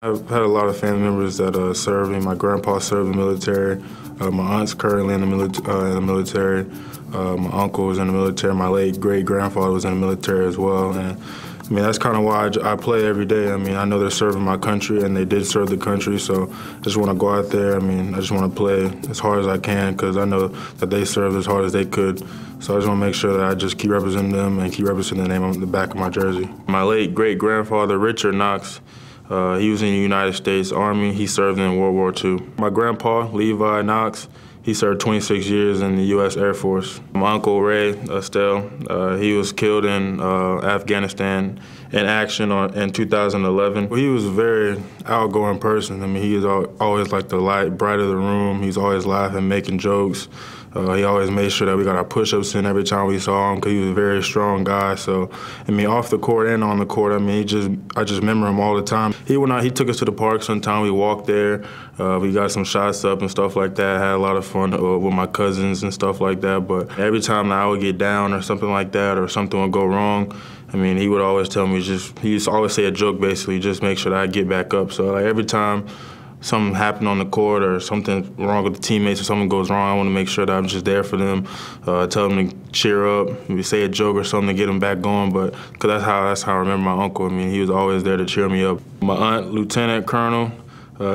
I've had a lot of family members that serve me. My grandpa served in the military. My aunt's currently in the military. My uncle was in the military. My late great-grandfather was in the military as well. And I mean, that's kind of why I play every day. I mean, I know they're serving my country, and they did serve the country, so I just want to go out there. I mean, I just want to play as hard as I can because I know that they served as hard as they could. So I just want to make sure that I just keep representing them and keep representing the name on the back of my jersey. My late great-grandfather, Richard Knox, he was in the United States Army. He served in World War II. My grandpa, Levi Knox, he served 26 years in the U.S. Air Force. My uncle, Ray Estelle, he was killed in Afghanistan in action in 2011. He was a very outgoing person. I mean, he was always like the bright of the room. He's always laughing, making jokes. He always made sure that we got our push-ups in every time we saw him because he was a very strong guy. So, I mean, off the court and on the court, I mean, I just remember him all the time. He took us to the park sometime. We walked there. We got some shots up and stuff like that. Had a lot of fun with my cousins and stuff like that. But every time that I would get down or something like that or something would go wrong, I mean, he would always tell me he used to always say a joke basically, just make sure that I get back up. So like every time something happened on the court or something wrong with the teammates or something goes wrong, I want to make sure that I'm just there for them, tell them to cheer up, maybe say a joke or something to get them back going. But because that's how I remember my uncle. I mean, he was always there to cheer me up. My aunt, Lieutenant Colonel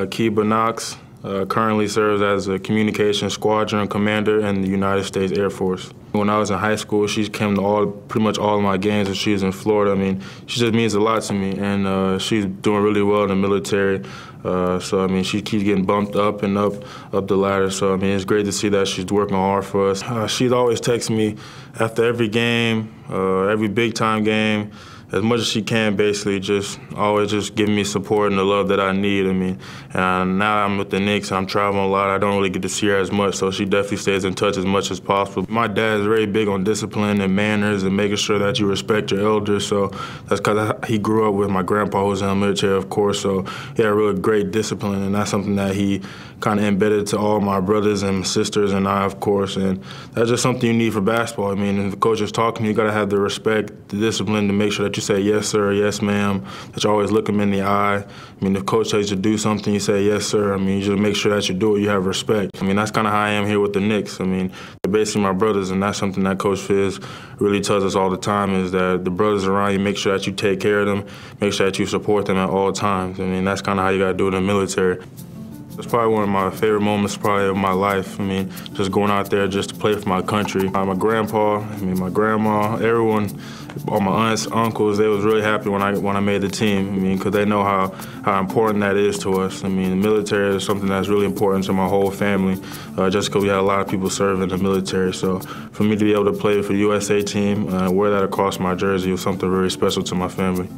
Kevin Knox, currently serves as a communications squadron commander in the United States Air Force. When I was in high school, she came to pretty much all of my games when she was in Florida. I mean, she just means a lot to me, and she's doing really well in the military. So, I mean, she keeps getting bumped up and up the ladder. So, I mean, it's great to see that she's working hard for us. She'd always text me after every game, every big-time game, as much as she can, basically, always giving me support and the love that I need. I mean, and now I'm with the Knicks, I'm traveling a lot, I don't really get to see her as much, so she definitely stays in touch as much as possible. My dad is very big on discipline and manners and making sure that you respect your elders, so that's because he grew up with my grandpa who was in the military, of course, so he had really great discipline, and that's something that he kind of embedded to all my brothers and sisters and I, of course, and that's just something you need for basketball. I mean, if the coach is talking, you got to have the respect, the discipline to make sure that you say yes, sir, yes, ma'am, that you always look them in the eye. I mean, if coach tells you to do something, you say yes, sir. I mean, you just make sure that you do it, you have respect. I mean, that's kind of how I am here with the Knicks. I mean, they're basically my brothers, and that's something that Coach Fizz really tells us all the time is that the brothers around you, make sure that you take care of them, make sure that you support them at all times. I mean, that's kind of how you got to do it in the military. It's probably one of my favorite moments probably of my life. I mean, just going out there just to play for my country. My grandpa, I mean, my grandma, everyone, all my aunts, uncles, they was really happy when I made the team. I mean, because they know how important that is to us. I mean, the military is something that's really important to my whole family, just because we had a lot of people serving in the military. So for me to be able to play for the USA team, wear that across my jersey was something very special to my family.